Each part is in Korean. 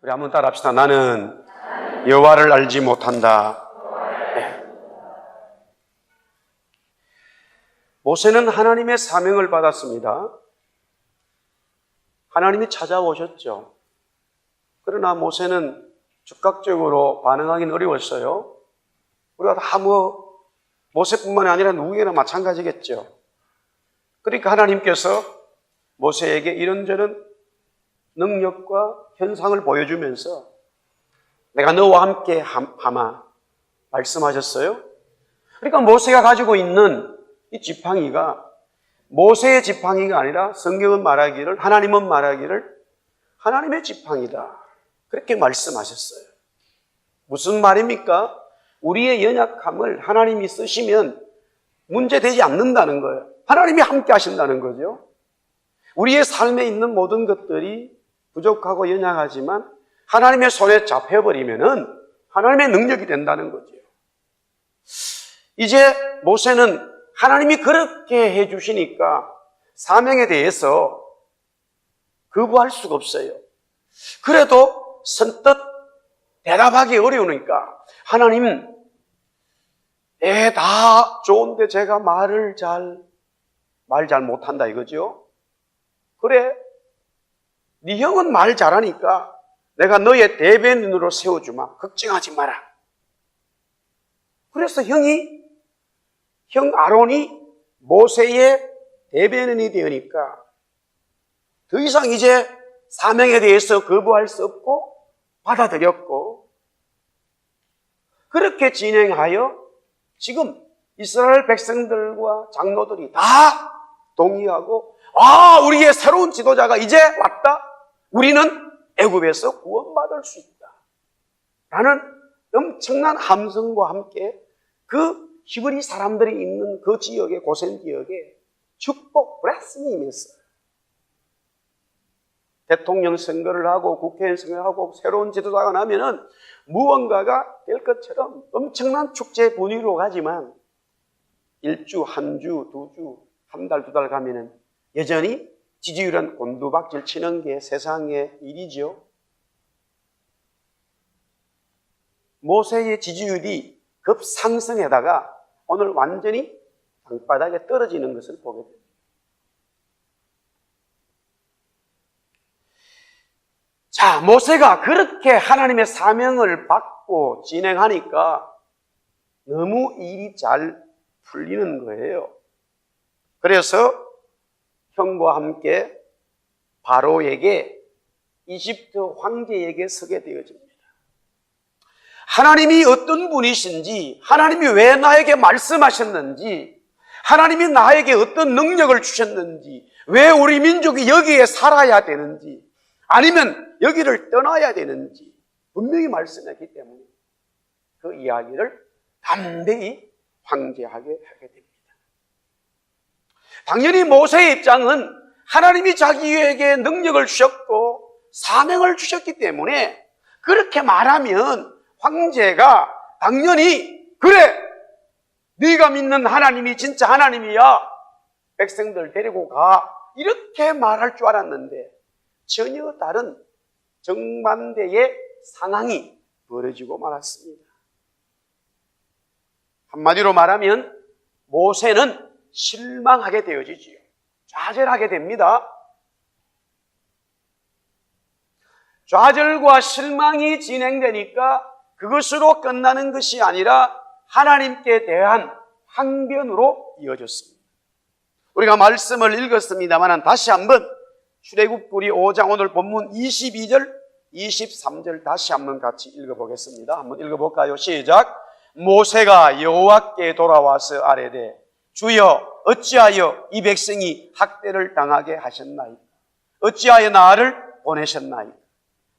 우리 한번 따라합시다. 나는 여호와를 알지 못한다. 네. 모세는 하나님의 사명을 받았습니다. 하나님이 찾아오셨죠. 그러나 모세는 즉각적으로 반응하기는 어려웠어요. 우리가 다 모세뿐만 아니라 누구에게나 마찬가지겠죠. 그러니까 하나님께서 모세에게 이런저런 능력과 현상을 보여주면서 내가 너와 함께 하마 말씀하셨어요. 그러니까 모세가 가지고 있는 이 지팡이가 모세의 지팡이가 아니라 성경은 말하기를, 하나님은 말하기를 하나님의 지팡이다. 그렇게 말씀하셨어요. 무슨 말입니까? 우리의 연약함을 하나님이 쓰시면 문제되지 않는다는 거예요. 하나님이 함께 하신다는 거죠. 우리의 삶에 있는 모든 것들이 부족하고 연약하지만 하나님의 손에 잡혀버리면은 하나님의 능력이 된다는 거죠. 이제 모세는 하나님이 그렇게 해주시니까 사명에 대해서 거부할 수가 없어요. 그래도 선뜻 대답하기 어려우니까 하나님, 다 좋은데 제가 말 잘 못한다 이거죠. 그래, 네 형은 말 잘하니까 내가 너의 대변인으로 세워주마. 걱정하지 마라. 그래서 형 아론이 모세의 대변인이 되니까 더 이상 이제 사명에 대해서 거부할 수 없고 받아들였고, 그렇게 진행하여 지금 이스라엘 백성들과 장로들이 다 동의하고, 우리의 새로운 지도자가 이제 왔다. 우리는 애굽에서 구원받을 수 있다. 라는 엄청난 함성과 함께 그 히브리 사람들이 있는 그 지역의 고센 지역에 축복 블레싱이 임했어요. 대통령 선거를 하고 국회의원 선거를 하고 새로운 지도자가 나면은 무언가가 될 것처럼 엄청난 축제 분위기로 가지만 1주, 한 주, 2주, 한 달, 2달 가면은 여전히 지지율은 곤두박질 치는 게 세상의 일이죠. 모세의 지지율이 급상승에다가 오늘 완전히 땅바닥에 떨어지는 것을 보게 됩니다. 자, 모세가 그렇게 하나님의 사명을 받고 진행하니까 너무 일이 잘 풀리는 거예요. 그래서 형과 함께 바로에게, 이집트 황제에게 서게 되어집니다. 하나님이 어떤 분이신지, 하나님이 왜 나에게 말씀하셨는지, 하나님이 나에게 어떤 능력을 주셨는지, 왜 우리 민족이 여기에 살아야 되는지, 아니면 여기를 떠나야 되는지 분명히 말씀했기 때문에 그 이야기를 담대히 황제에게 하게 됩니다. 당연히 모세의 입장은 하나님이 자기에게 능력을 주셨고 사명을 주셨기 때문에 그렇게 말하면 황제가 당연히 그래, 네가 믿는 하나님이 진짜 하나님이야, 백성들 데리고 가, 이렇게 말할 줄 알았는데 전혀 다른 정반대의 상황이 벌어지고 말았습니다. 한마디로 말하면 모세는 실망하게 되어지지요. 좌절하게 됩니다. 좌절과 실망이 진행되니까 그것으로 끝나는 것이 아니라 하나님께 대한 항변으로 이어졌습니다. 우리가 말씀을 읽었습니다만 다시 한번 출애굽기 5장 오늘 본문 22절, 23절 다시 한번 같이 읽어보겠습니다. 한번 읽어볼까요? 시작. 모세가 여호와께 돌아와서 아뢰되 주여 어찌하여 이 백성이 학대를 당하게 하셨나이까? 어찌하여 나를 보내셨나이까?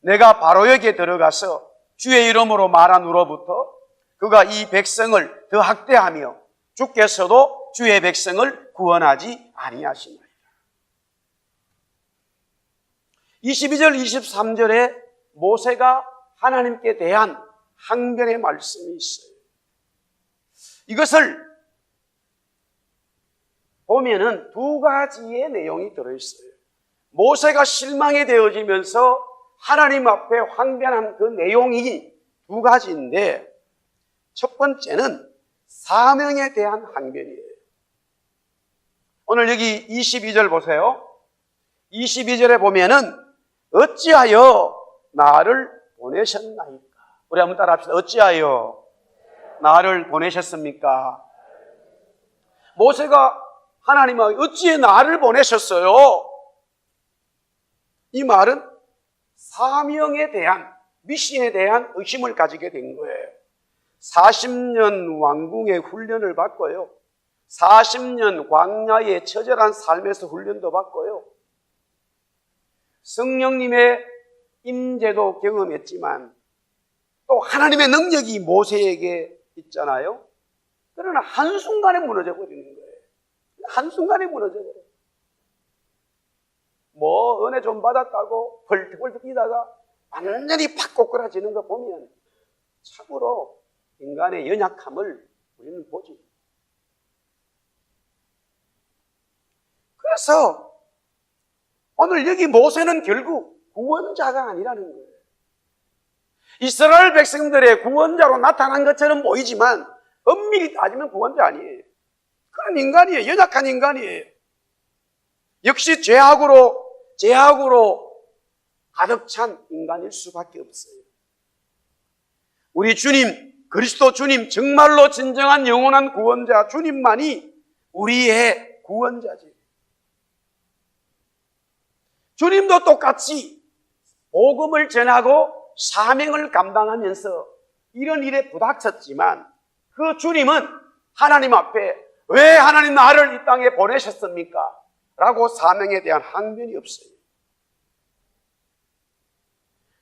내가 바로에게 들어가서 주의 이름으로 말한 후로부터 그가 이 백성을 더 학대하며 주께서도 주의 백성을 구원하지 아니하시나이까? 22절, 23절에 모세가 하나님께 대한 항변의 말씀이 있어요. 이것을 보면은 두 가지의 내용이 들어있어요. 모세가 실망이 되어지면서 하나님 앞에 항변한 그 내용이 두 가지인데, 첫 번째는 사명에 대한 항변이에요. 오늘 여기 22절 보세요. 22절에 보면은 어찌하여 나를 보내셨나이까? 우리 한번 따라 합시다. 어찌하여 나를 보내셨습니까? 모세가 하나님에게 어찌해 나를 보내셨어요? 이 말은 사명에 대한, 미션에 대한 의심을 가지게 된 거예요. 40년 왕궁의 훈련을 받고요, 40년 광야의 처절한 삶에서 훈련도 받고요, 성령님의 임재도 경험했지만 또 하나님의 능력이 모세에게 있잖아요. 그러나 한순간에 무너져 버리는 거예요. 한순간에 무너져 버려요. 뭐 은혜 좀 받았다고 펄떡펄떡 뛰다가 완전히 팍 꼬꾸라지는 거 보면 참으로 인간의 연약함을 우리는 보지. 그래서 오늘 여기 모세는 결국 구원자가 아니라는 거예요. 이스라엘 백성들의 구원자로 나타난 것처럼 보이지만 엄밀히 따지면 구원자 아니에요. 그런 인간이에요. 연약한 인간이에요. 역시 죄악으로 가득 찬 인간일 수밖에 없어요. 우리 주님, 그리스도 주님, 정말로 진정한 영원한 구원자 주님만이 우리의 구원자지. 주님도 똑같이 복음을 전하고 사명을 감당하면서 이런 일에 부닥쳤지만 그 주님은 하나님 앞에 왜 하나님 나를 이 땅에 보내셨습니까? 라고 사명에 대한 항변이 없어요.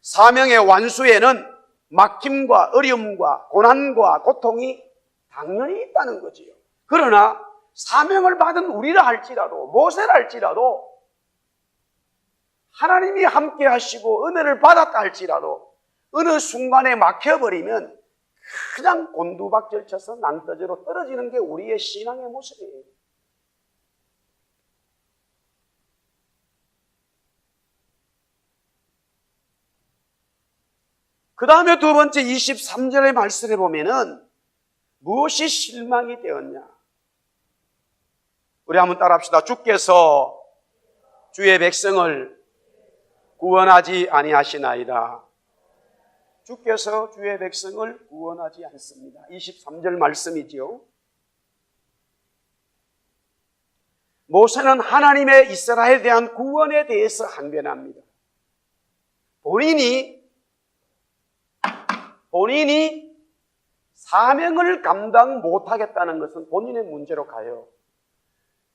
사명의 완수에는 막힘과 어려움과 고난과 고통이 당연히 있다는 거지요. 그러나 사명을 받은 우리라 할지라도, 모세라 할지라도, 하나님이 함께 하시고 은혜를 받았다 할지라도 어느 순간에 막혀버리면 그냥 곤두박질 쳐서 낭떠지로 떨어지는 게 우리의 신앙의 모습이에요. 그 다음에 두 번째 23절의 말씀에 보면은 무엇이 실망이 되었냐? 우리 한번 따라합시다. 주께서 주의 백성을 구원하지 아니하시나이다. 주께서 주의 백성을 구원하지 않습니다. 23절 말씀이지요. 모세는 하나님의 이스라엘에 대한 구원에 대해서 항변합니다. 본인이 사명을 감당 못하겠다는 것은 본인의 문제로 가요.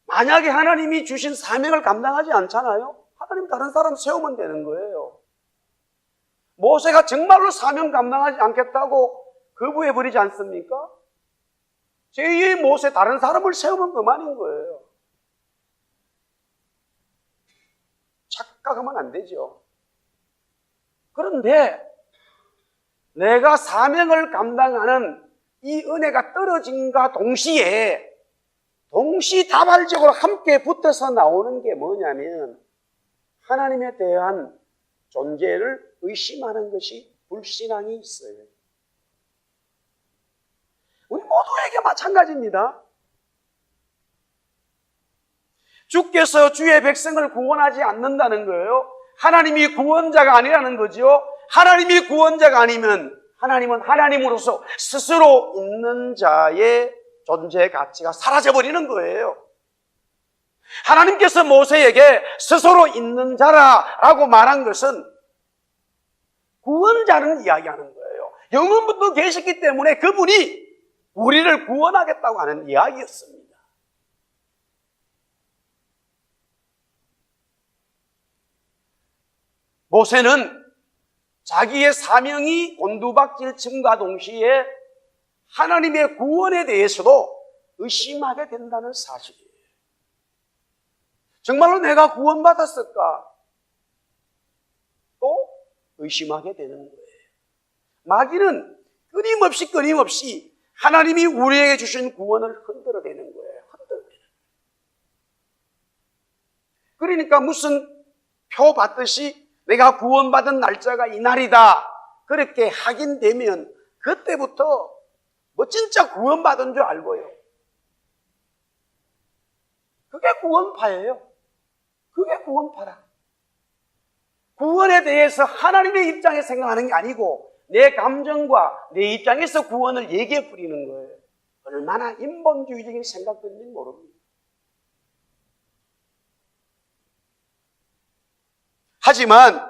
만약에 하나님이 주신 사명을 감당하지 않잖아요? 하나님 다른 사람 세우면 되는 거예요. 모세가 정말로 사명 감당하지 않겠다고 거부해버리지 않습니까? 제2의 모세 다른 사람을 세우면 그만인 거예요. 착각하면 안 되죠. 그런데 내가 사명을 감당하는 이 은혜가 떨어진과 동시다발적으로 함께 붙어서 나오는 게 뭐냐면 하나님에 대한 존재를 의심하는 것이 불신앙이 있어요. 우리 모두에게 마찬가지입니다. 주께서 주의 백성을 구원하지 않는다는 거예요. 하나님이 구원자가 아니라는 거죠. 하나님이 구원자가 아니면 하나님은 하나님으로서 스스로 있는 자의 존재 가치가 사라져버리는 거예요. 하나님께서 모세에게 스스로 있는 자라라고 말한 것은 구원자를 이야기하는 거예요. 영원부터 계셨기 때문에 그분이 우리를 구원하겠다고 하는 이야기였습니다. 모세는 자기의 사명이 곤두박질침과 동시에 하나님의 구원에 대해서도 의심하게 된다는 사실이에요. 정말로 내가 구원받았을까? 또 의심하게 되는 거예요. 마귀는 끊임없이 하나님이 우리에게 주신 구원을 흔들어대는 거예요. 그러니까 무슨 표 받듯이 내가 구원받은 날짜가 이 날이다 그렇게 확인되면 그때부터 뭐 진짜 구원받은 줄 알고요. 그게 구원파예요. 그게 구원파라. 구원에 대해서 하나님의 입장에 생각하는 게 아니고 내 감정과 내 입장에서 구원을 얘기해 뿌리는 거예요. 얼마나 인본주의적인 생각들인지 모릅니다. 하지만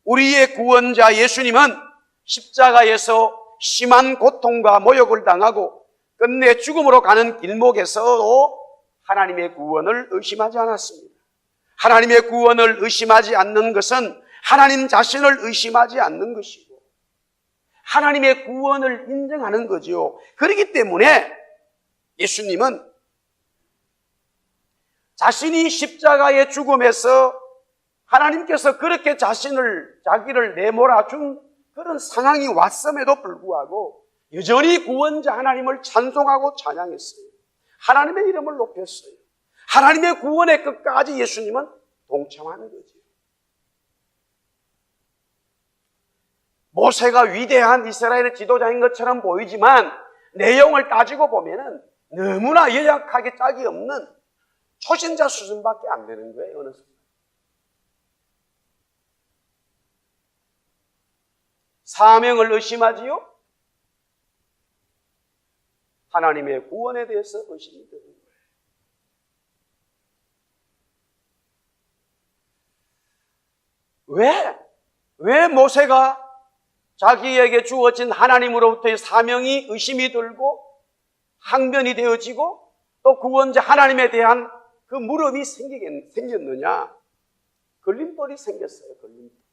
우리의 구원자 예수님은 십자가에서 심한 고통과 모욕을 당하고 끝내 죽음으로 가는 길목에서도 하나님의 구원을 의심하지 않았습니다. 하나님의 구원을 의심하지 않는 것은 하나님 자신을 의심하지 않는 것이고 하나님의 구원을 인정하는 거죠. 그렇기 때문에 예수님은 자신이 십자가의 죽음에서 하나님께서 그렇게 자기를 내몰아 준 그런 상황이 왔음에도 불구하고 여전히 구원자 하나님을 찬송하고 찬양했어요. 하나님의 이름을 높였어요. 하나님의 구원의 끝까지 예수님은 동참하는 거죠. 모세가 위대한 이스라엘의 지도자인 것처럼 보이지만 내용을 따지고 보면은 너무나 연약하게 짝이 없는 초신자 수준밖에 안 되는 거예요. 어느 순간. 사명을 의심하지요? 하나님의 구원에 대해서 의심이 드는 거예요. 왜 모세가 자기에게 주어진 하나님으로부터의 사명이 의심이 들고 항변이 되어지고 또 구원자 하나님에 대한 그 물음이 생겼느냐? 걸림돌이 생겼어요. 걸림돌.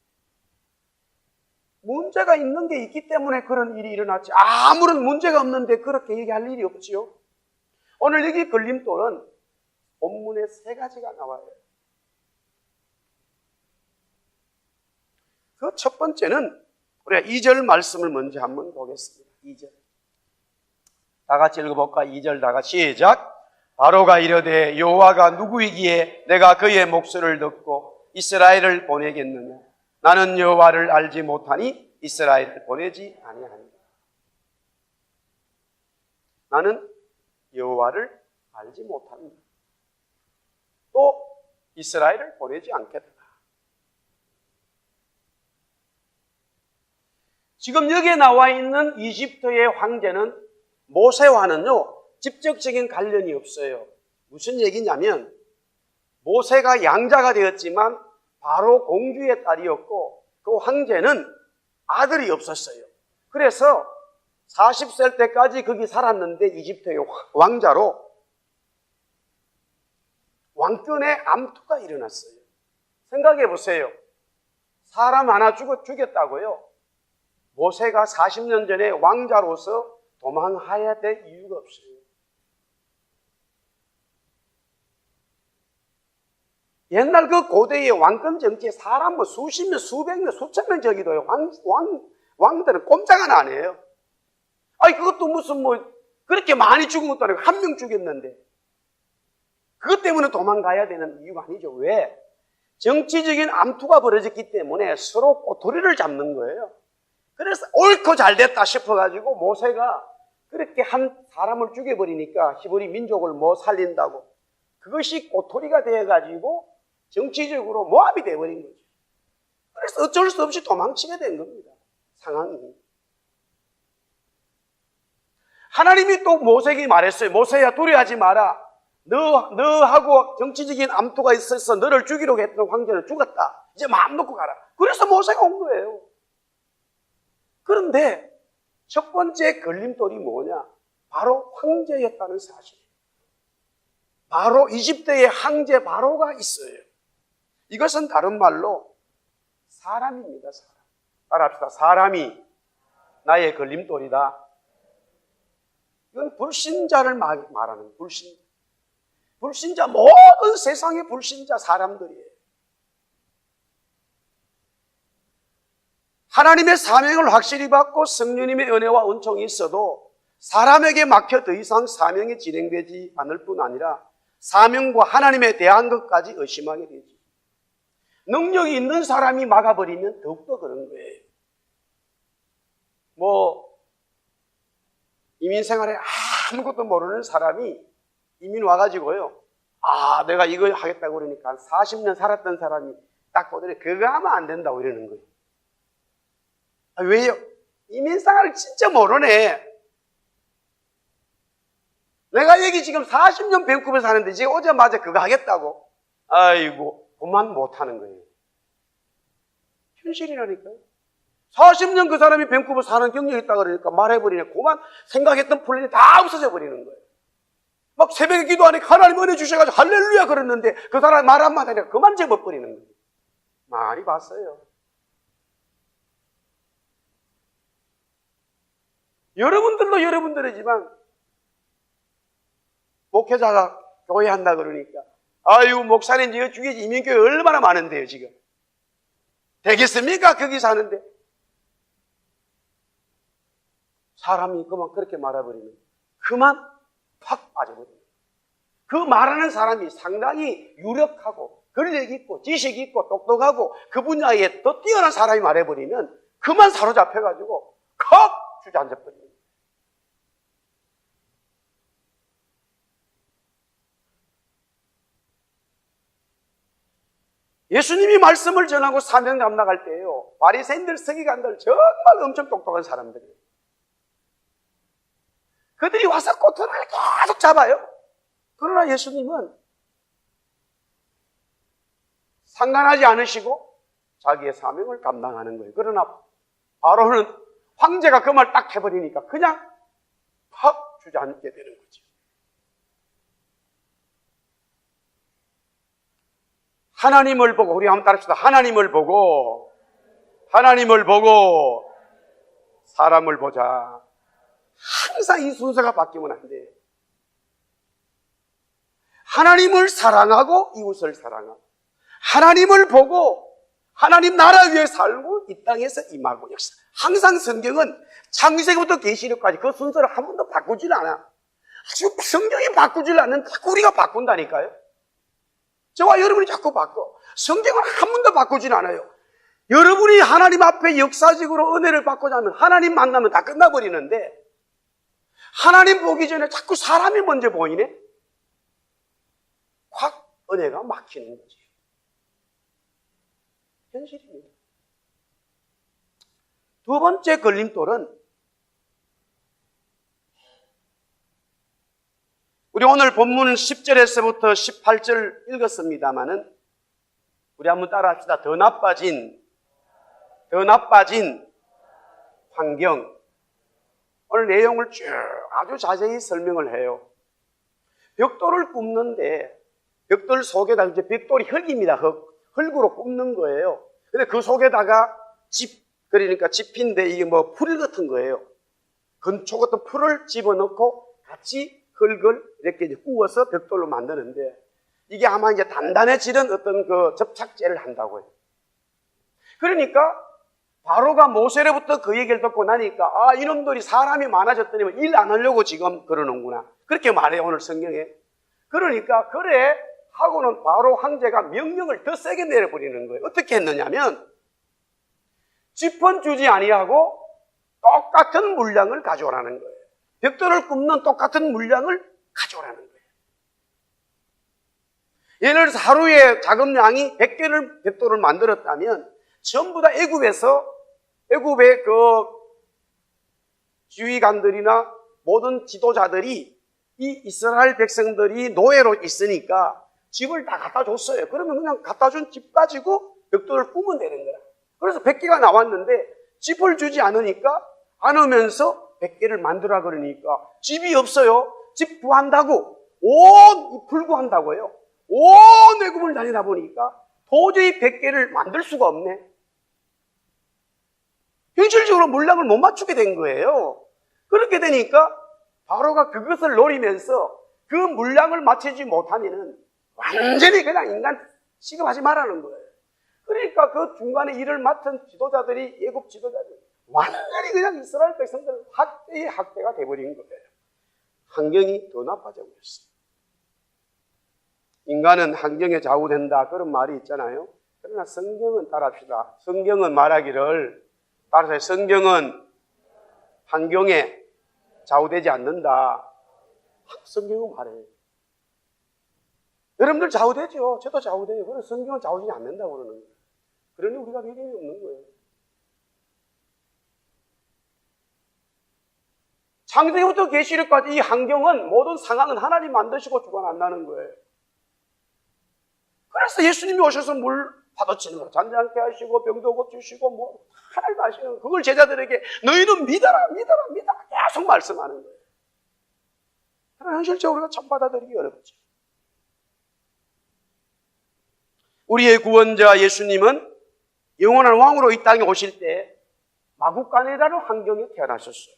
문제가 있는 게 있기 때문에 그런 일이 일어났지. 아무런 문제가 없는데 그렇게 얘기할 일이 없지요. 오늘 여기 걸림돌은 본문에 3가지가 나와요. 그 첫 번째는 우리가 2절 말씀을 먼저 한번 보겠습니다. 2절. 다 같이 읽어볼까? 2절 다 같이 시작. 바로가 이르되 여호와가 누구이기에 내가 그의 목소리를 듣고 이스라엘을 보내겠느냐? 나는 여호와를 알지 못하니 이스라엘을 보내지 아니하니라. 나는 여호와를 알지 못합니다. 또 이스라엘을 보내지 않겠다. 지금 여기에 나와 있는 이집트의 황제는 모세와는요 직접적인 관련이 없어요. 무슨 얘기냐면 모세가 양자가 되었지만 바로 공주의 딸이었고 그 황제는 아들이 없었어요. 그래서 40살 때까지 거기 살았는데 이집트의 왕자로 왕권의 암투가 일어났어요. 생각해 보세요. 사람 하나 죽였다고요. 모세가 40년 전에 왕자로서 도망해야 될 이유가 없어요. 옛날 그 고대의 왕권 정치에 사람 뭐 수십 명, 수백 명, 수천 명 저기도요. 왕들은 꼼짝 하나 안 해요. 아니, 그것도 무슨 뭐, 그렇게 많이 죽은 것도 아니고 1명 죽였는데. 그것 때문에 도망가야 되는 이유가 아니죠. 왜? 정치적인 암투가 벌어졌기 때문에 서로 꼬투리를 잡는 거예요. 그래서 옳고 잘 됐다 싶어가지고 모세가 그렇게 한 사람을 죽여버리니까 히브리 민족을 뭐 살린다고. 그것이 꼬투리가 되어가지고 정치적으로 모함이 되어버린 거죠. 그래서 어쩔 수 없이 도망치게 된 겁니다. 상황이. 하나님이 또 모세에게 말했어요. 모세야 두려워하지 마라. 너하고 정치적인 암투가 있어서 너를 죽이려고 했던 황제는 죽었다. 이제 마음 놓고 가라. 그래서 모세가 온 거예요. 그런데 첫 번째 걸림돌이 뭐냐? 바로 황제였다는 사실. 바로 이집트의 황제 바로가 있어요. 이것은 다른 말로 사람입니다. 사람. 따라합시다. 사람이 나의 걸림돌이다. 이건 불신자를 말하는 불신자. 불신자, 모든 세상의 불신자 사람들이에요. 하나님의 사명을 확실히 받고 성령님의 은혜와 은총이 있어도 사람에게 막혀 더 이상 사명이 진행되지 않을 뿐 아니라 사명과 하나님에 대한 것까지 의심하게 되죠. 능력이 있는 사람이 막아버리면 더욱더 그런 거예요. 이민 생활에 아무것도 모르는 사람이 이민 와가지고요. 내가 이거 하겠다고 그러니까 한 40년 살았던 사람이 딱 보더니 그거 하면 안 된다고 이러는 거예요. 왜요? 이민 생활을 진짜 모르네. 내가 여기 지금 40년 밴쿠버에 사는데 지금 오자마자 그거 하겠다고? 아이고, 그만 못하는 거예요. 현실이라니까요. 40년 그 사람이 밴쿠버 사는 경력이 있다 그러니까 말해버리네. 그만 생각했던 플랜이 다 없어져 버리는 거예요. 막 새벽에 기도하니까 하나님 은혜 주셔가지고 할렐루야 그랬는데 그 사람 말 한마디 하니까 그만 접어버리는 거예요. 많이 봤어요. 여러분들도 여러분들이지만 목회자가 교회 한다 그러니까 아유 목사님 저 주위에 이민교회 얼마나 많은데요 지금. 되겠습니까? 거기 사는데. 사람이 그렇게 말해버리면 그만 팍 빠져버립니다. 그 말하는 사람이 상당히 유력하고 권력 있고 지식 있고 똑똑하고 그 분야에 더 뛰어난 사람이 말해버리면 그만 사로잡혀가지고 컥 주저앉아버립니다. 예수님이 말씀을 전하고 사명 감당할 때예요. 바리새인들, 서기관들 정말 엄청 똑똑한 사람들이에요. 그들이 와서 꼬투리를 계속 잡아요. 그러나 예수님은 상관하지 않으시고 자기의 사명을 감당하는 거예요. 그러나 바로는 황제가 그 말 딱 해버리니까 그냥 팍 주저앉게 되는 거죠. 하나님을 보고, 우리 한번 따라합시다. 하나님을 보고 사람을 보자. 항상 이 순서가 바뀌면 안 돼요. 하나님을 사랑하고 이웃을 사랑하고 하나님을 보고 하나님 나라 위에 살고 이 땅에서 임하고 역사. 항상 성경은 창세기부터 계시록까지 그 순서를 한 번도 바꾸질 않아. 아주 성경이 바꾸질 않는데 자꾸 우리가 바꾼다니까요. 저와 여러분이 자꾸 바꿔. 성경을 한 번도 바꾸질 않아요. 여러분이 하나님 앞에 역사적으로 은혜를 받고자 하면 하나님 만나면 다 끝나버리는데 하나님 보기 전에 자꾸 사람이 먼저 보이네? 확 은혜가 막히는 거지. 현실입니다. 두 번째 걸림돌은 우리 오늘 본문 10절에서부터 18절 읽었습니다마는 우리 한번 따라합시다. 더 나빠진 환경. 오늘 내용을 쭉 아주 자세히 설명을 해요. 벽돌을 굽는데 벽돌 속에다 이제 벽돌이 흙입니다. 흙으로 굽는 거예요. 근데 그 속에다가 그러니까 집인데 이게 풀 같은 거예요. 건초 같은 풀을 집어넣고 같이 흙을 이렇게 이제 구워서 벽돌로 만드는데 이게 아마 이제 단단해지는 어떤 그 접착제를 한다고 해요. 그러니까 바로가 모세로부터 그 얘기를 듣고 나니까 이놈들이 사람이 많아졌더니 일 안 하려고 지금 그러는구나. 그렇게 말해요 오늘 성경에. 그러니까 그래 하고는 바로 황제가 명령을 더 세게 내려버리는 거예요. 어떻게 했느냐면 집은 주지 아니하고 똑같은 물량을 가져오라는 거예요. 벽돌을 굽는 똑같은 물량을 가져오라는 거예요. 예를 들어서 하루에 자금량이 100개를 벽돌을 만들었다면 전부 다 애굽의 그 지휘관들이나 모든 지도자들이 이 이스라엘 백성들이 노예로 있으니까 집을 다 갖다 줬어요. 그러면 그냥 갖다 준 집 가지고 벽돌을 꾸면 되는 거야. 그래서 100개가 나왔는데 집을 주지 않으면서 100개를 만들어 그러니까 집이 없어요. 집 구한다고 불구한다고요. 온 애굽을 다니다 보니까 도저히 100개를 만들 수가 없네. 현실적으로 물량을 못 맞추게 된 거예요. 그렇게 되니까 바로가 그것을 노리면서 그 물량을 맞추지 못하면은 완전히 그냥 인간 취급하지 말라는 거예요. 그러니까 그 중간에 일을 맡은 지도자들이 애굽 지도자들이 완전히 그냥 이스라엘 백성들 학대의 학대가 돼버린 거예요. 환경이 더 나빠져 버렸어요. 인간은 환경에 좌우된다 그런 말이 있잖아요. 그러나 성경은 따라합시다. 성경은 말하기를, 따라서 성경은 환경에 좌우되지 않는다. 성경은 말해요. 여러분들 좌우되죠. 저도 좌우돼요. 그래서 성경은 좌우되지 않는다고 그러는 거예요. 그러니 우리가 믿음이 없는 거예요. 창세기부터 계시록까지 이 환경은, 모든 상황은 하나님 만드시고 주관한다는 거예요. 그래서 예수님이 오셔서 물 파도치는 거 잔잔케 하시고 병도 고치시고 뭐 하나님 하시는, 그걸 제자들에게 너희는 믿어라 믿어라 믿어라 계속 말씀하는 거예요. 그러나 현실적으로 우리가 참 받아들이기 어렵죠. 우리의 구원자 예수님은 영원한 왕으로 이 땅에 오실 때 마구간이라는 환경에 태어나셨어요.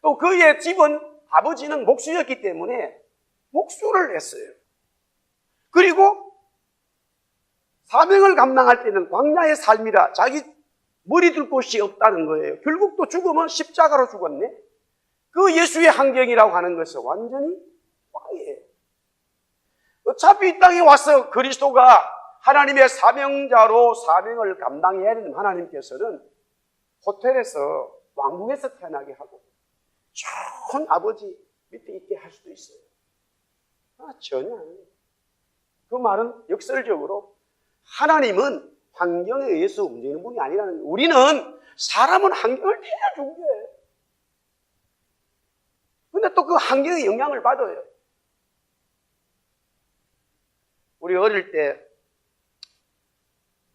또 그의 집은, 아버지는 목수였기 때문에 목수를 했어요. 그리고 사명을 감당할 때는 광야의 삶이라 자기 머리 둘 곳이 없다는 거예요. 결국 또 죽으면 십자가로 죽었네. 그 예수의 환경이라고 하는 것은 완전히 왕이에요. 어차피 이 땅에 와서 그리스도가 하나님의 사명자로 사명을 감당해야 되는 하나님께서는 호텔에서, 왕궁에서 태어나게 하고 좋은 아버지 밑에 있게 할 수도 있어요. 전혀 아니에요. 그 말은 역설적으로 하나님은 환경에 의해서 움직이는 분이 아니라는 거예요. 우리는, 사람은 환경을 태워준 거예요. 근데 또 그 환경의 영향을 받아요. 우리 어릴 때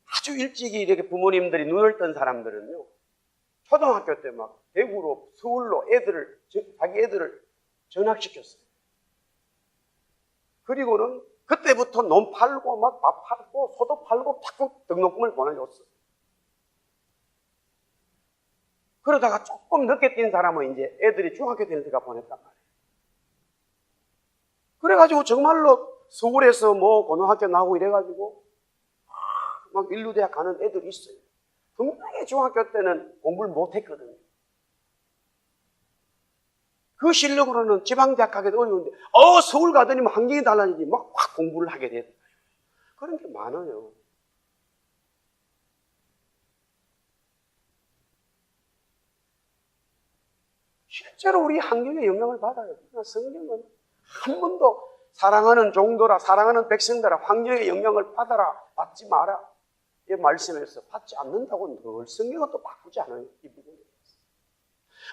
아주 일찍이 이렇게 부모님들이 눈을 뜬 사람들은요, 초등학교 때 막 대구로, 서울로 자기 애들을 전학시켰어요. 그리고는 그때부터 논 팔고 막 밥 팔고 소도 팔고 팍팍 등록금을 보내줬어요. 그러다가 조금 늦게 뛴 사람은 이제 애들이 중학교 다닐 때가 보냈단 말이에요. 그래가지고 정말로 서울에서 뭐 고등학교 나오고 이래가지고 막 인류대학 가는 애들이 있어요. 분명히 중학교 때는 공부를 못했거든요. 그 실력으로는 지방대학 가기도 어려운데 서울 가더니 환경이 달라지지 막 확 공부를 하게 됐다. 그런 게 많아요. 실제로 우리 환경에 영향을 받아요. 그러나 성경은 한 번도 사랑하는 종도라, 사랑하는 백성들아, 환경에 영향을 받아라, 받지 마라, 이 말씀에서 받지 않는다고 늘 성경은 또 바꾸지 않아요. 이 부분에 대해서.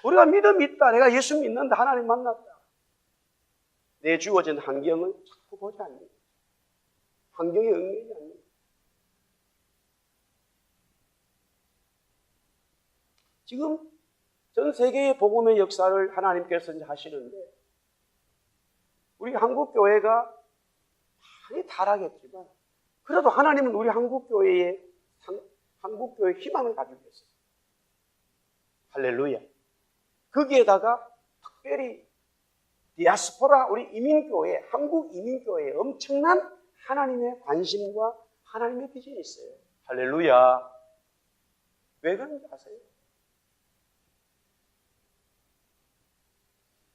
우리가 믿음이 있다, 내가 예수 믿는다, 하나님 만났다, 내 주어진 환경을 자꾸 보지 않는 거예요. 환경에 얽매이지 않는 거예요. 지금 전 세계의 복음의 역사를 하나님께서 이제 하시는데, 우리 한국 교회가 많이 타락했지만 그래도 하나님은 우리 한국 교회에 희망을 가지고 계세요. 할렐루야. 거기에다가 특별히 디아스포라, 우리 이민교회, 한국 이민교회에 엄청난 하나님의 관심과 하나님의 비전이 있어요. 할렐루야. 왜 그런지 아세요?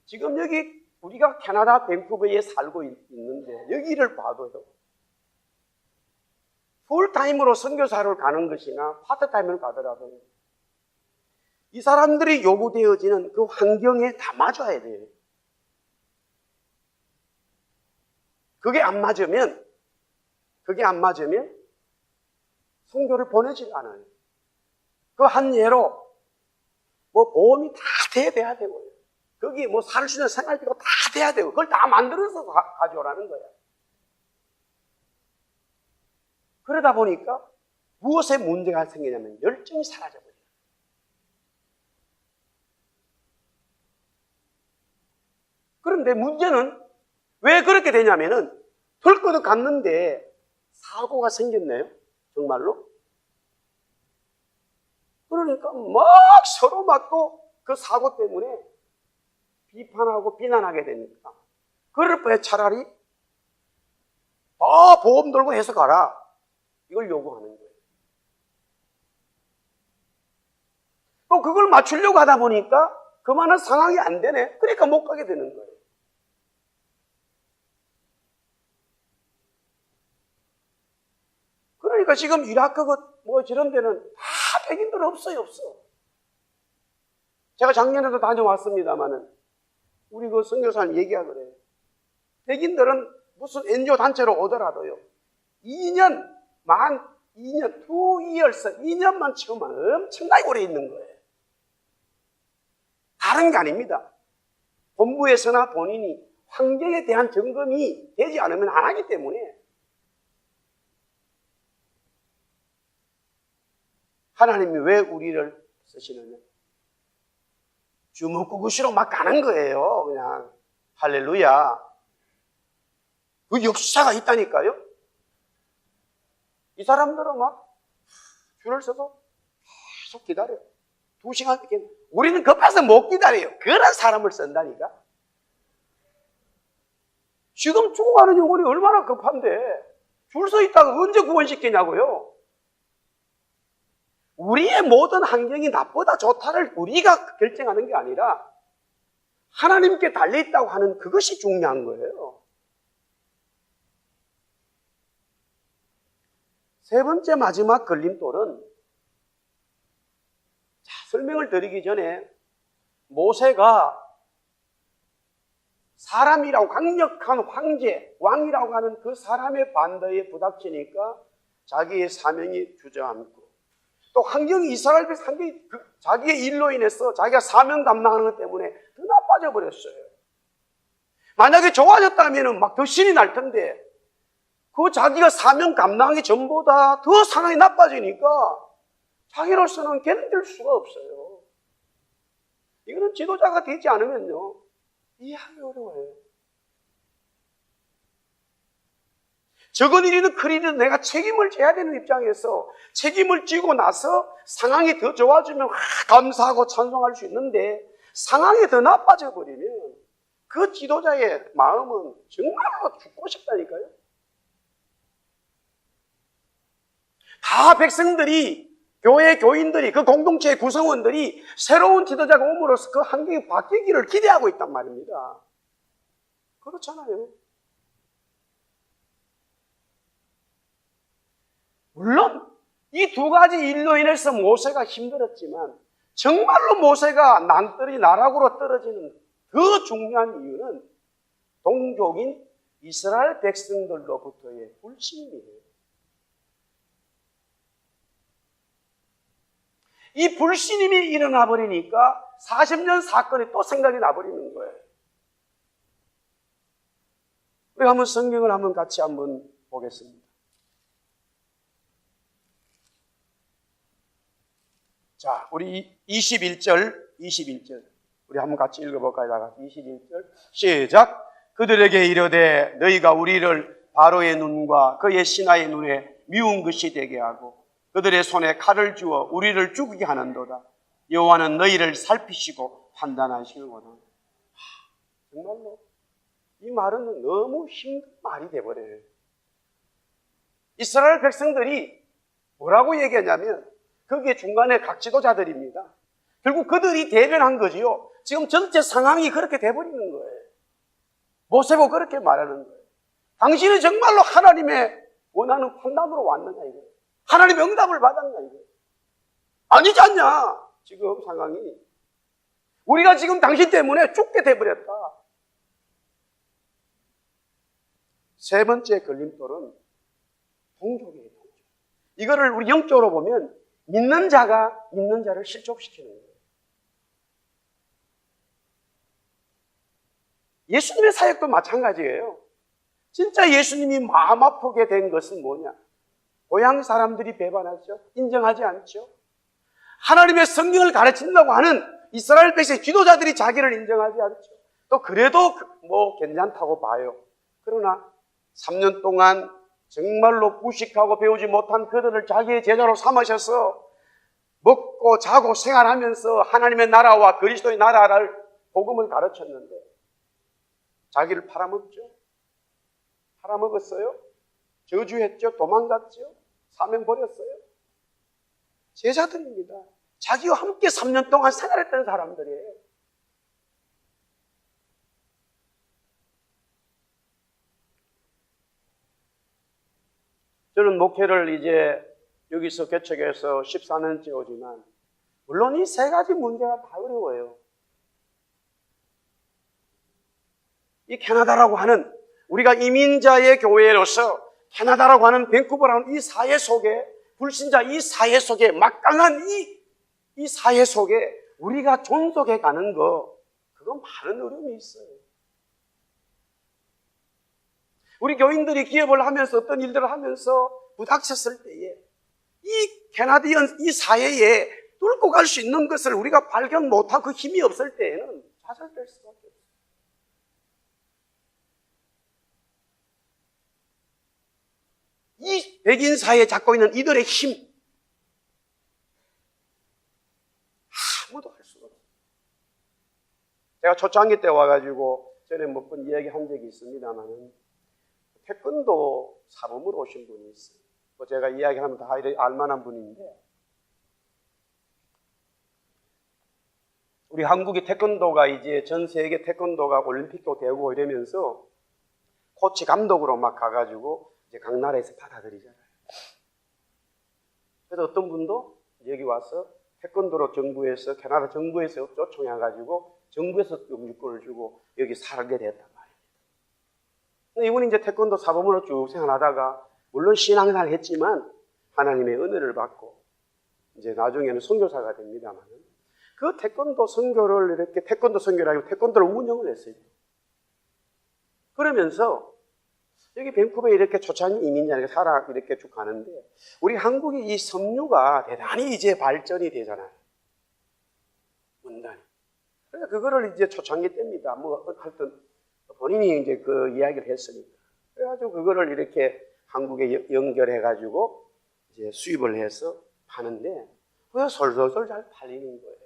지금 여기 우리가 캐나다 밴쿠버에 살고 있는데 여기를 봐도요, 풀타임으로 선교사를 가는 것이나 파트타임을 가더라도 이 사람들이 요구되어지는 그 환경에 다 맞아야 돼요. 그게 안 맞으면 선교를 보내질 않아요. 그 한 예로 뭐 보험이 다 돼야 되고요. 거기 뭐 살 수 있는 생활비가 다 돼야 되고, 그걸 다 만들어서 가져오라는 거야. 그러다 보니까 무엇에 문제가 생기냐면 열정이 사라져버려요. 그런데 문제는 왜 그렇게 되냐면은 털거덕 갔는데 사고가 생겼네요. 정말로. 그러니까 막 서로 맞고 그 사고 때문에 비판하고 비난하게 되니까 그럴 바에 차라리 보험 들고 해서 가라, 이걸 요구하는 거예요. 또 그걸 맞추려고 하다 보니까 그만한 상황이 안 되네. 그러니까 못 가게 되는 거예요. 보니까 지금 이라크 뭐 저런 데는 다 백인들 없어요, 없어. 제가 작년에도 다녀왔습니다만은 우리 그 선교사님 얘기하고 그래요. 백인들은 무슨 NGO 단체로 오더라도요, 2년, 2년만 치고만 엄청나게 오래 있는 거예요. 다른 게 아닙니다. 본부에서나 본인이 환경에 대한 점검이 되지 않으면 안 하기 때문에 하나님이 왜 우리를 쓰시느냐? 주먹구구시로 막 가는 거예요. 그냥 할렐루야. 그 역사가 있다니까요. 이 사람들은 막 줄을 서서 계속 기다려요. 2시간 이렇게. 우리는 급해서 못 기다려요. 그런 사람을 쓴다니까. 지금 죽어가는 영혼이 얼마나 급한데 줄 서 있다가 언제 구원시키냐고요. 우리의 모든 환경이 나쁘다 좋다를 우리가 결정하는 게 아니라 하나님께 달려있다고 하는 그것이 중요한 거예요. 세 번째 마지막 걸림돌은, 설명을 드리기 전에 모세가 사람이라고 강력한 황제, 왕이라고 하는 그 사람의 반대에 부닥치니까 자기의 사명이 주저앉고, 또 환경이 이스라엘 백성 환경이 자기의 일로 인해서 자기가 사명 감당하는 것 때문에 더 나빠져 버렸어요. 만약에 좋아졌다면 막 더 신이 날 텐데 그 자기가 사명 감당하기 전보다 더 상황이 나빠지니까 자기로서는 견딜 수가 없어요. 이거는 지도자가 되지 않으면요, 이해하기 어려워요. 적은 일이든 큰 일이든 내가 책임을 져야 되는 입장에서 책임을 지고 나서 상황이 더 좋아지면 감사하고 찬송할 수 있는데 상황이 더 나빠져 버리면 그 지도자의 마음은 정말로 죽고 싶다니까요. 다 백성들이, 교회 교인들이, 그 공동체의 구성원들이 새로운 지도자가 옴으로써 그 환경이 바뀌기를 기대하고 있단 말입니다. 그렇잖아요. 물론 이 두 가지 일로 인해서 모세가 힘들었지만 정말로 모세가 낭떠러지 나락으로 떨어지는 더 중요한 이유는 동족인 이스라엘 백성들로부터의 불신이에요. 이 불신임이 일어나 버리니까 40년 사건이 또 생각이 나버리는 거예요. 우리 한번 성경을 한번 같이 한번 보겠습니다. 자, 우리 21절 우리 한번 같이 읽어볼까요? 다 같이 21절 시작. 그들에게 이르되 너희가 우리를 바로의 눈과 그의 신하의 눈에 미운 것이 되게 하고 그들의 손에 칼을 주어 우리를 죽이게 하는도다. 여호와는 너희를 살피시고 판단하시는구나. 정말로 이 말은 너무 힘든 말이 되어버려요. 이스라엘 백성들이 뭐라고 얘기하냐면 거기에 중간에 각 지도자들입니다. 결국 그들이 대변한 거지요. 지금 전체 상황이 그렇게 돼버리는 거예요. 모세보고 그렇게 말하는 거예요. 당신은 정말로 하나님의 원하는 판단으로 왔느냐 이거예요. 하나님의 응답을 받았냐 이거예요. 아니지 않냐 지금 상황이. 우리가 지금 당신 때문에 죽게 돼버렸다. 세 번째 걸림돌은 동족이에요. 이거를 우리 영적으로 보면 믿는 자가 믿는 자를 실족시키는 거예요. 예수님의 사역도 마찬가지예요. 진짜 예수님이 마음 아프게 된 것은 뭐냐? 고향 사람들이 배반하죠. 인정하지 않죠. 하나님의 성경을 가르친다고 하는 이스라엘 백성의 지도자들이 자기를 인정하지 않죠. 또 그래도 뭐 괜찮다고 봐요. 그러나 3년 동안 정말로 무식하고 배우지 못한 그들을 자기의 제자로 삼으셔서 먹고 자고 생활하면서 하나님의 나라와 그리스도의 나라를 복음을 가르쳤는데 자기를 팔아먹죠. 팔아먹었어요. 저주했죠. 도망갔죠. 사명 버렸어요. 제자들입니다. 자기와 함께 3년 동안 생활했던 사람들이에요. 저는 목회를 이제 여기서 개척해서 14년째 오지만 물론 이 세 가지 문제가 다 어려워요. 이 캐나다라고 하는 우리가 이민자의 교회로서 캐나다라고 하는 밴쿠버라는 이 사회 속에 불신자 이 사회 속에 막강한 이 사회 속에 우리가 존속해 가는 거 그건 많은 어려움이 있어요. 우리 교인들이 기업을 하면서 어떤 일들을 하면서 부닥쳤을 때에 이 캐나디언 이 사회에 뚫고 갈 수 있는 것을 우리가 발견 못하고 그 힘이 없을 때에는 좌절될 수밖에 없어요. 이 백인 사회에 잡고 있는 이들의 힘 아무도 할 수가 없어요. 제가 초창기 때 와가지고 전에 몇 번 이야기한 적이 있습니다만 태권도 사범으로 오신 분이 있어요. 뭐 제가 이야기하면 다 알만한 분인데 우리 한국의 태권도가 이제 전 세계 태권도가 올림픽도 되고 이러면서 코치 감독으로 막 가가지고 이제 각 나라에서 받아들이잖아요. 그래서 어떤 분도 여기 와서 태권도로 정부에서 캐나다 정부에서 초청해가지고 정부에서 영주권을 주고 여기 살게 됐단 말이에요. 이분이 이제 태권도 사범으로 쭉 생활하다가 물론 신앙생활을 했지만 하나님의 은혜를 받고 이제 나중에는 선교사가 됩니다만 그 태권도 선교를 이렇게 태권도 선교라고 태권도를 운영을 했어요. 그러면서 여기 밴쿠버에 이렇게 초창기 이민자가 살아 이렇게 쭉 가는데 우리 한국의 이 섬유가 대단히 이제 발전이 되잖아요. 문단이. 그래서 그거를 이제 초창기 때입니다. 뭐 하여튼 본인이 이제 그 이야기를 했으니까. 그래가지고 그거를 이렇게 한국에 연결해가지고 이제 수입을 해서 파는데 그게 솔솔솔 잘 팔리는 거예요.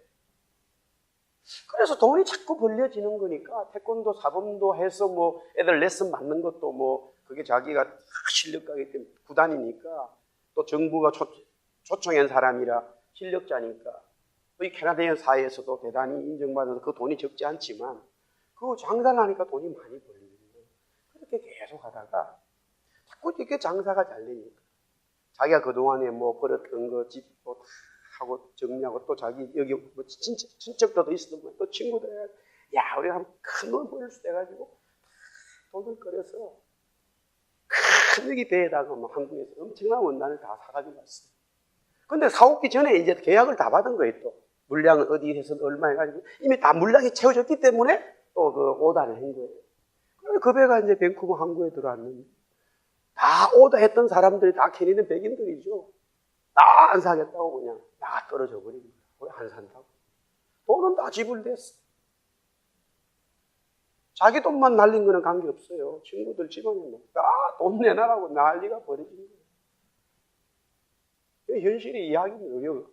그래서 돈이 자꾸 벌려지는 거니까 태권도 사범도 해서 뭐 애들 레슨 받는 것도 뭐 그게 자기가 실력가기 때문에 구단이니까 또 정부가 초청한 사람이라 실력자니까 이 캐나다인 사회에서도 대단히 인정받아서 그 돈이 적지 않지만 그 장사를 하니까 돈이 많이 벌리는 거예요. 그렇게 계속 하다가 자꾸 이렇게 장사가 잘 되니까 자기가 그동안에 뭐 벌었던 거 집도 다 하고 정리하고 또 자기 여기 뭐 친척도 있었던 또 친구들 야 우리가 한번 큰 돈 벌을 수 돼가지고 돈을 끌어서 큰 여기 배에다가 뭐 한국에서 엄청난 원단을 다 사가지고 왔어요. 근데 사오기 전에 이제 계약을 다 받은 거예요. 또 물량을 어디에서 얼마 해가지고 이미 다 물량이 채워졌기 때문에 또 그 오다를 한 거예요. 그래서 그 배가 이제 밴쿠버 항구에 들어왔는데 다 오다했던 사람들이 다 캐리는 백인들이죠. 다 안 사겠다고 그냥 나가 떨어져 버린 거야. 왜 안 산다고? 돈은 다 지불됐어. 자기 돈만 날린 거는 관계없어요. 친구들 집안에 돈 내놔라고 난리가 벌어진 거예요. 현실이 이야기는 어려워요.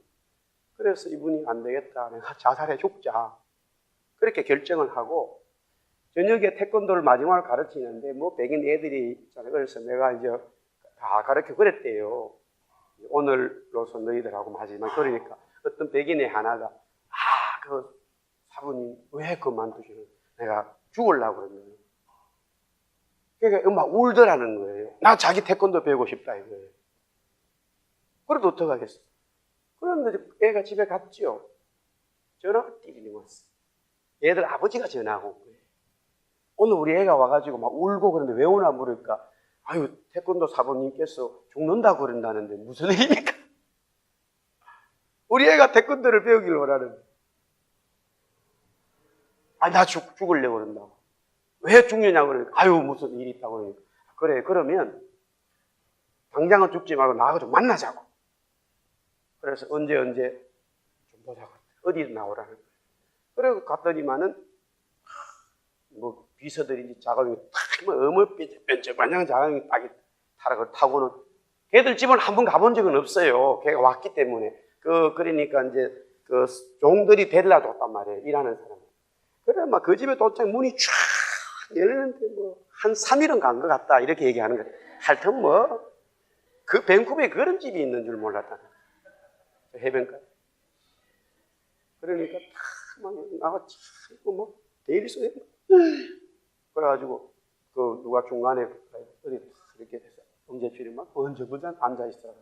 그래서 이분이 안 되겠다. 내가 자살해 죽자. 그렇게 결정을 하고 저녁에 태권도를 마지막으로 가르치는데 뭐 백인 애들이 있잖아요. 그래서 내가 이제 다 가르쳐 그랬대요. 오늘로서 너희들하고 마지막 그러니까 어떤 백인의 하나가 그 사부님 왜 그만두시는 내가 죽으려고 그러면 그러니까 막 울더라는 거예요. 나 자기 태권도 배우고 싶다 이거예요. 그래도 어떡하겠어. 그런데 애가 집에 갔죠. 전화가 띠리링 왔어. 얘들 아버지가 전화하고 온 거예요. 오늘 우리 애가 와가지고 막 울고 그러는데 왜 오나 물으니까 아유 태권도 사부님께서 죽는다고 그런다는데 무슨 일입니까? 우리 애가 태권도를 배우기를 원하는데 나 죽으려고 그런다고. 왜 죽느냐고 그러니까 아유 무슨 일이 있다고 그러니까 그래 그러면 당장은 죽지 말고 나하고 좀 만나자고. 그래서 언제 좀 보자고. 어디 나오라는 거예요. 그래서 갔더니만은 뭐 비서들인지 자가용이 탁 어물뺀적반장한 자가용이 딱 타락을 타고는 걔들 집을 한번 가본 적은 없어요. 걔가 왔기 때문에 그러니까 이제 그 종들이 데리러 줬단 말이에요. 일하는 사람. 그래 막 그 집에 도착 문이 쫙 열리는데 뭐 한 3일은 간 것 같다 이렇게 얘기하는 거예요. 하여튼 뭐 그 밴쿠버에 그런 집이 있는 줄 몰랐다. 해변가. 그러니까 탁 나가 참 뭐 데일리 소리. 그래가지고 그 누가 중간에 어디 이렇게 해서 이제 줄이 막 번쩍번쩍 앉아있어.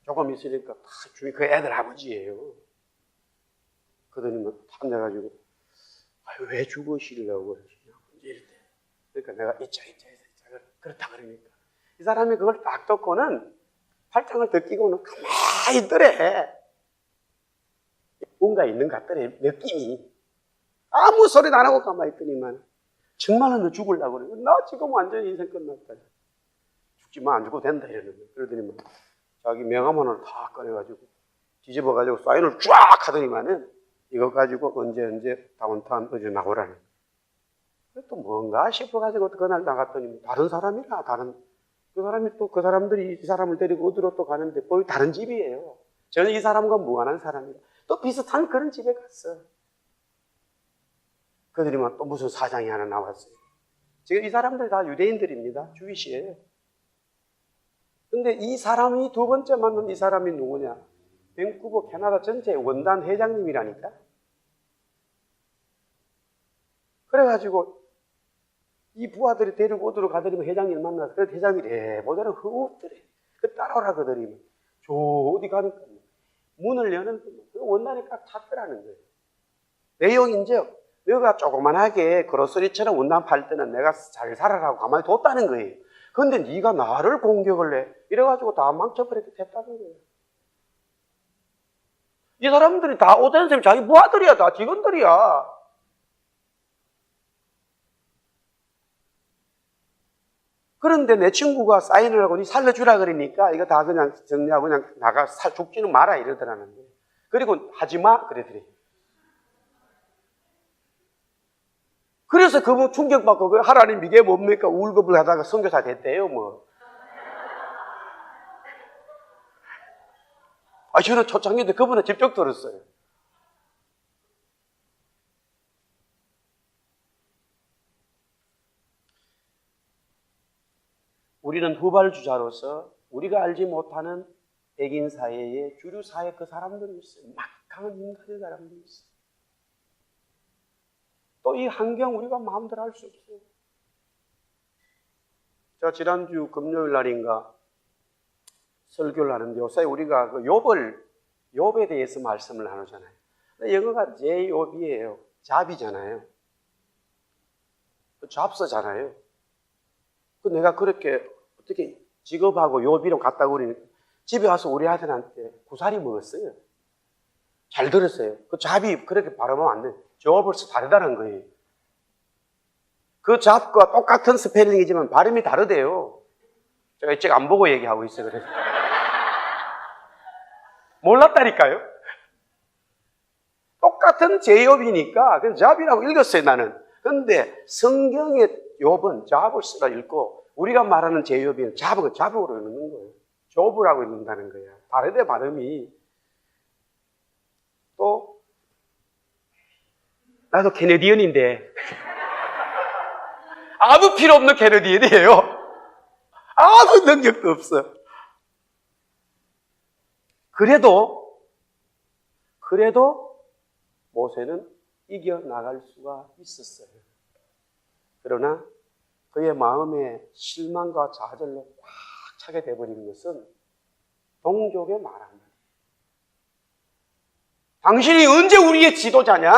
조금 있으니까 다 주위 그 애들 아버지예요. 그러더니 막 앉아가지고, 왜 죽으시려고 그러시냐. 이럴 때. 그러니까 내가 이자 그렇다 그러니까. 이 사람이 그걸 딱 듣고는 팔짱을 더 끼고는 가만히 있더래. 뭔가 있는 것 같더래, 느낌이. 아무 소리도 안 하고 가만히 있더니만 정말로 너 죽으려고 그래. 나 지금 완전히 인생 끝났다. 죽지만 안 죽어도 된다 이러는 거야. 그러더니 자기 명함을 다 꺼내가지고 뒤집어가지고 사인을 쫙 하더니만은 이거 가지고 언제 다운타운 어제 나오라는 거야. 또 뭔가 싶어가지고 그날 나갔더니 다른 사람이라 그 사람이 또 그 사람들이 이 사람을 데리고 어디로 또 가는데 거기 다른 집이에요. 저는 이 사람과 무관한 사람이라 또 비슷한 그런 집에 갔어. 그들이만 또 무슨 사장이 하나 나왔어요. 지금 이 사람들 다 유대인들입니다. 주위시에요. 근데 이 사람이 두 번째 만난 이 사람이 누구냐? 밴쿠버 캐나다 전체 원단 회장님이라니까. 그래가지고 이 부하들이 데리고 어디로 가더니면 회장님 만나서 그래서 회장님이 모자를 흡더래. 그 따라오라 그더니 저 어디 가니까 문을 여는데 그 원단이 꽉 찼더라는 거예요. 내용인즉 너가 조그만하게 그로서리처럼 원단 팔 때는 내가 잘 살아라고 가만히 뒀다는 거예요. 그런데 네가 나를 공격을 해. 이래가지고 다 망쳐버리게 됐다는 거예요. 이 사람들이 다 오던 쌤 자기 부하들이야. 다 직원들이야. 그런데 내 친구가 사인을 하고 니 살려주라 그러니까 이거 다 그냥 정리하고 그냥 나가 죽지는 마라 이러더라는 거예요. 그리고 하지마 그러더래. 그래서 그분 충격받고 하나님 이게 뭡니까? 울급을 하다가 선교사 됐대요 뭐. 저는 초창기인데 그분은 직접 들었어요. 우리는 후발주자로서 우리가 알지 못하는 백인 사회에 주류 사회 그 사람들이 있어요. 막강한 인간의 사람들이 있어요. 또 이 환경 우리가 마음대로 할 수 없어요. 제가 지난주 금요일 날인가 설교를 하는데 요새 우리가 그 욥에 대해서 말씀을 나누잖아요. 영어가 J-O-B예요. 잡이잖아요. 잡서잖아요. 내가 그렇게 어떻게 직업하고 욥이로 갔다 그러니까 집에 와서 우리 아들한테 고사리 먹었어요. 잘 들었어요. 그 잡이 그렇게 발음하면 안 돼. 욥을서 다르다는 거예요. 그 잡과 똑같은 스펠링이지만 발음이 다르대요. 제가 책 안 보고 얘기하고 있어요. 그래서 몰랐다니까요. 똑같은 제욥이니까 그냥 잡이라고 읽었어요 나는. 그런데 성경의 욥은 잡을스라 읽고 우리가 말하는 제욥은 잡으로 읽는 거예요. 조브라고 읽는다는 거예요. 다르대 발음이. 또 나도 캐네디언인데 아무 필요 없는 캐네디언이에요. 아무 능력도 없어. 그래도 모세는 이겨나갈 수가 있었어요. 그러나 그의 마음에 실망과 좌절로 꽉 차게 되어버린 것은 동족의 말 한마디. 당신이 언제 우리의 지도자냐?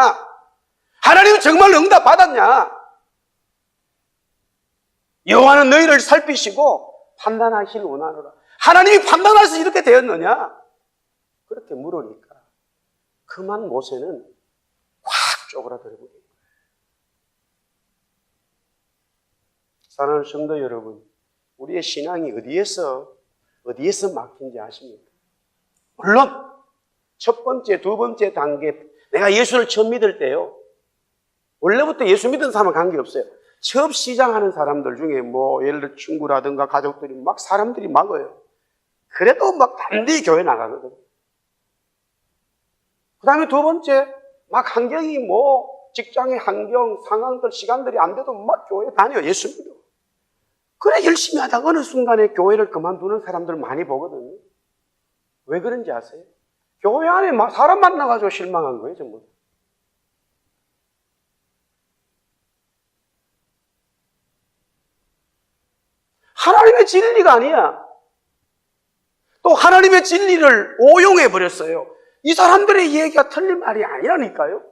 하나님은 정말 응답 받았냐? 여호와는 너희를 살피시고 판단하실 원하노라. 하나님이 판단해서 이렇게 되었느냐? 그렇게 물으니까 그만 모세는 확 쪼그라들어 버린 거예요. 사랑하는 성도 여러분, 우리의 신앙이 어디에서 막힌지 아십니까? 물론 첫 번째, 두 번째 단계, 내가 예수를 처음 믿을 때요. 원래부터 예수 믿은 사람은 관계없어요. 처음 시작하는 사람들 중에 예를 들어 친구라든가 가족들이 막 사람들이 막어요. 그래도 막 단디 교회 나가거든. 그 다음에 두 번째, 막 환경이 직장의 환경, 상황들, 시간들이 안 돼도 막 교회 다녀요. 예수 믿어. 그래, 열심히 하다가 어느 순간에 교회를 그만두는 사람들 많이 보거든요. 왜 그런지 아세요? 교회 안에 사람 만나가지고 실망한 거예요, 전부. 하나님의 진리가 아니야. 또 하나님의 진리를 오용해 버렸어요. 이 사람들의 이야기가 틀린 말이 아니라니까요.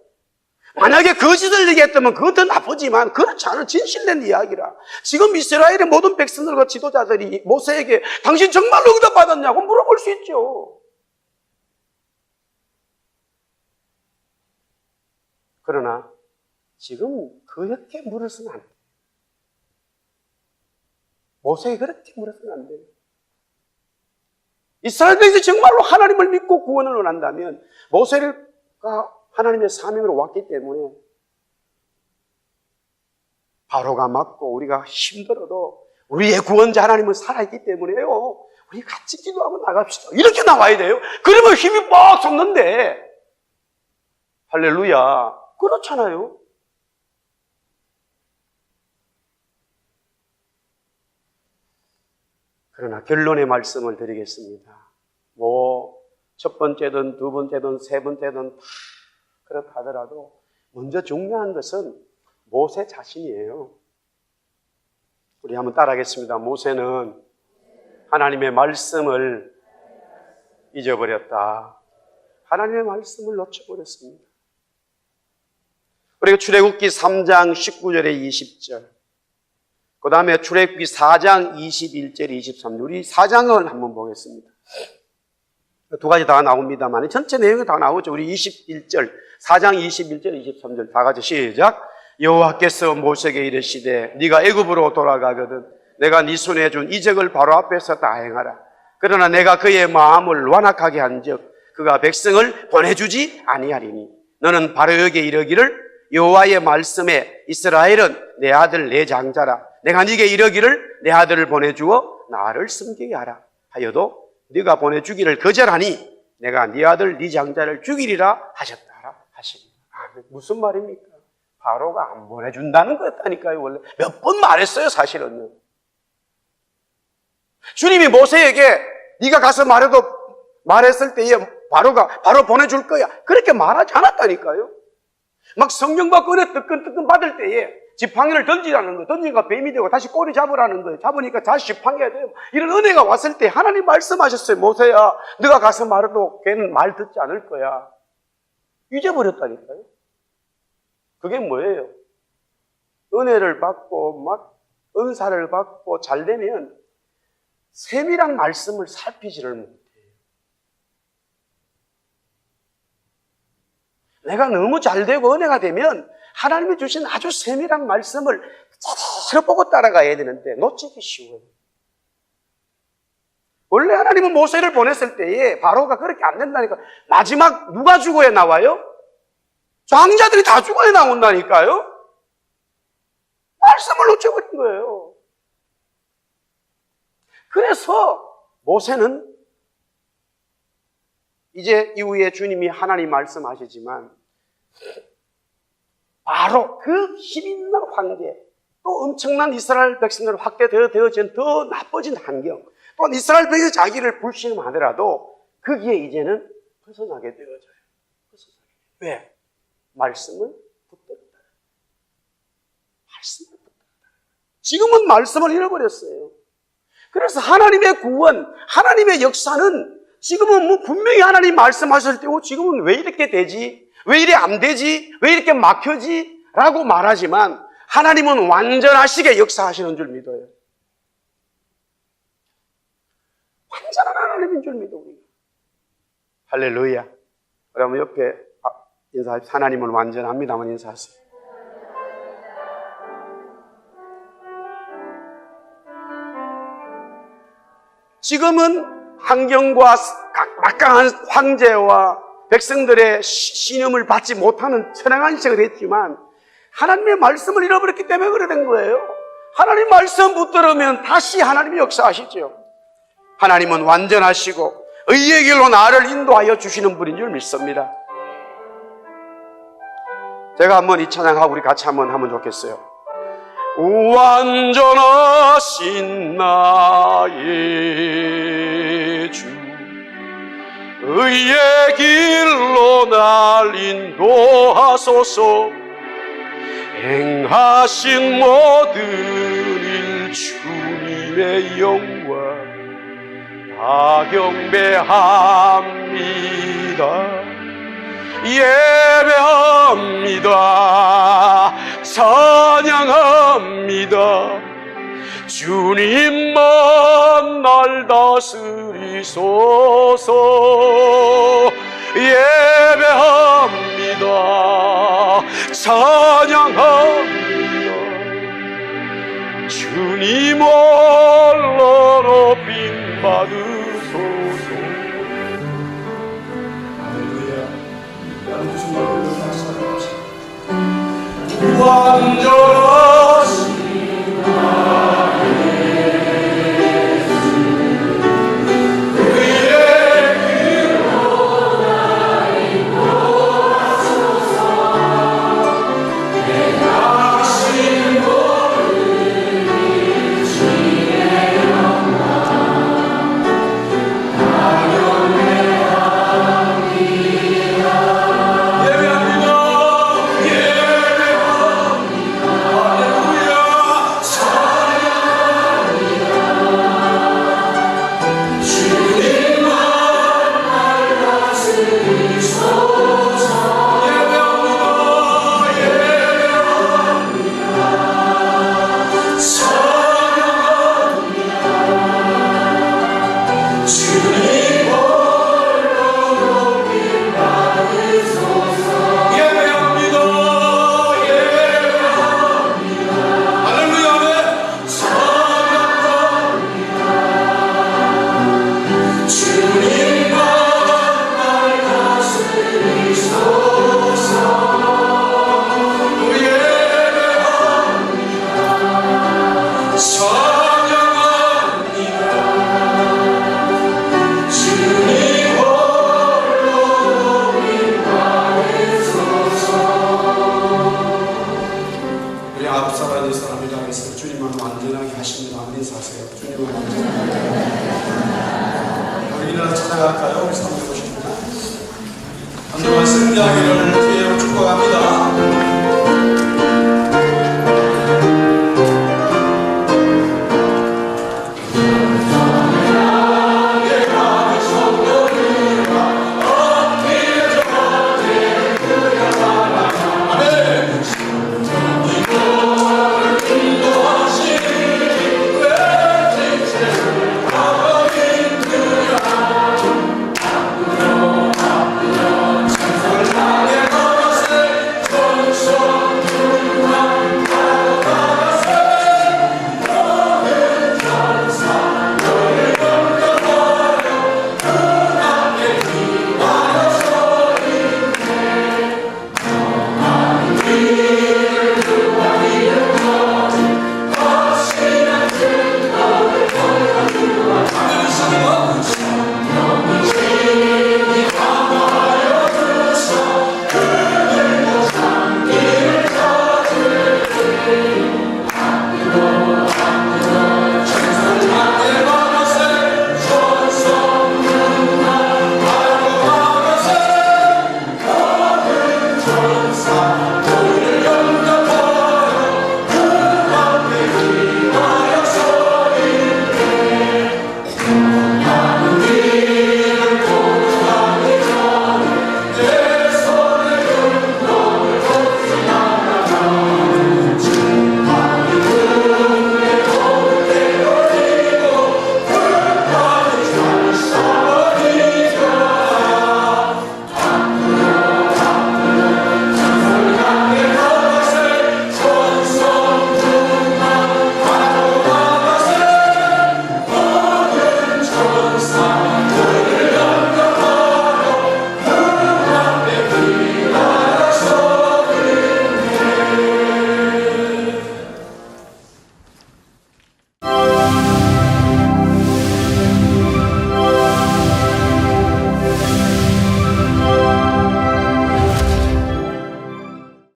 만약에 거짓을 얘기했다면 그건 더 나쁘지만 그렇지 않은 진실된 이야기라. 지금 이스라엘의 모든 백성들과 지도자들이 모세에게 당신 정말로 응답받았냐고 물어볼 수 있죠. 그러나 지금 그렇게 물어서는 안 돼요. 모세에게 그렇게 물어서는 안 돼요. 이스라엘들이 정말로 하나님을 믿고 구원을 원한다면 모세가 하나님의 사명으로 왔기 때문에 바로가 맞고 우리가 힘들어도 우리의 구원자 하나님은 살아있기 때문에요. 우리 같이 기도하고 나갑시다. 이렇게 나와야 돼요. 그러면 힘이 빡 솟는데 할렐루야. 그렇잖아요. 그러나 결론의 말씀을 드리겠습니다. 첫 번째든 두 번째든 세 번째든 다 그렇다 하더라도 먼저 중요한 것은 모세 자신이에요. 우리 한번 따라하겠습니다. 모세는 하나님의 말씀을 잊어버렸다. 하나님의 말씀을 놓쳐버렸습니다. 그리고 출애굽기 3장 19절에 20절, 그 다음에 출애굽기 4장 21절, 23절, 우리 4장을 한번 보겠습니다. 두 가지 다 나옵니다만 전체 내용이 다 나오죠. 우리 21절, 4장 21절, 23절 다 같이 시작. 여호와께서 모세에게 이르시되 네가 애굽으로 돌아가거든 내가 네 손에 준 이적을 바로 앞에서 다 행하라. 그러나 내가 그의 마음을 완악하게 한즉 그가 백성을 보내주지 아니하리니 너는 바로에게 이르기를 여호와의 말씀에 이스라엘은 내 아들 내 장자라. 내가 네게 이르기를 내 아들을 보내주어 나를 섬기게 하라 하여도 네가 보내주기를 거절하니 내가 네 아들 네 장자를 죽이리라 하셨다라 하시니. 무슨 말입니까? 바로가 안 보내준다는 거였다니까요. 원래 몇 번 말했어요. 사실은요. 주님이 모세에게 네가 가서 말했을 때에 바로가 바로 보내줄 거야 그렇게 말하지 않았다니까요. 막 성령 받고 은혜 뜨끈뜨끈 받을 때에 지팡이를 던지라는 거예요. 던지니까 뱀이 되고 다시 꼬리 잡으라는 거예요. 잡으니까 다시 지팡이가 돼요. 이런 은혜가 왔을 때 하나님 말씀하셨어요. 모세야, 네가 가서 말해도 걔는 말 듣지 않을 거야. 잊어버렸다니까요. 그게 뭐예요? 은혜를 받고 막 은사를 받고 잘 되면 세밀한 말씀을 살피지를 못해요. 내가 너무 잘 되고 은혜가 되면 하나님이 주신 아주 세밀한 말씀을 제대로 보고 따라가야 되는데 놓치기 쉬워요. 원래 하나님은 모세를 보냈을 때에 바로가 그렇게 안 된다니까. 마지막 누가 죽어야 나와요? 장자들이 다 죽어야 나온다니까요. 말씀을 놓쳐버린 거예요. 그래서 모세는 이제 이후에 주님이 하나님 말씀하시지만 바로 그 힘있는 황제, 또 엄청난 이스라엘 백성들 확대되어진 더 나빠진 환경, 또 이스라엘 백성이 자기를 불신하더라도 거기에 이제는 벗어나게 되어져요. 왜? 말씀을 붙들었다. 말씀을 붙들었다. 지금은 말씀을 잃어버렸어요. 그래서 하나님의 구원, 하나님의 역사는 지금은 뭐 분명히 하나님 말씀하실 때고 지금은 왜 이렇게 되지? 왜 이래 안 되지? 왜 이렇게 막혀지? 라고 말하지만 하나님은 완전하시게 역사하시는 줄 믿어요. 완전한 하나님인 줄 믿어 우리가. 할렐루야. 그러면 옆에 인사합시다. 하나님은 완전합니다만 인사하세요. 지금은 환경과 막강한 황제와 백성들의 신음을 받지 못하는 천황한 시대가 됐지만 하나님의 말씀을 잃어버렸기 때문에 그래 된 거예요. 하나님 말씀 붙들으면 다시 하나님이 역사하시죠. 하나님은 완전하시고 의의 길로 나를 인도하여 주시는 분인 줄 믿습니다. 제가 한번 이 찬양하고 우리 같이 한번 하면 좋겠어요. 완전하신 나의 주 의의 길로 날 인도하소서. 행하신 모든 일 주님의 영광 다 경배합니다. 예배합니다. 찬양합니다. 주님만 날 다스리소서. 예배합니다. 찬양합니다. 주님 홀로 높임 받으소서. 할렐루야. 무슨 말을 찬양합시다. 완전하신 찾아갈까요? 우리 350분. 한동안 승리하기를 주의 이름으로 축복합니다.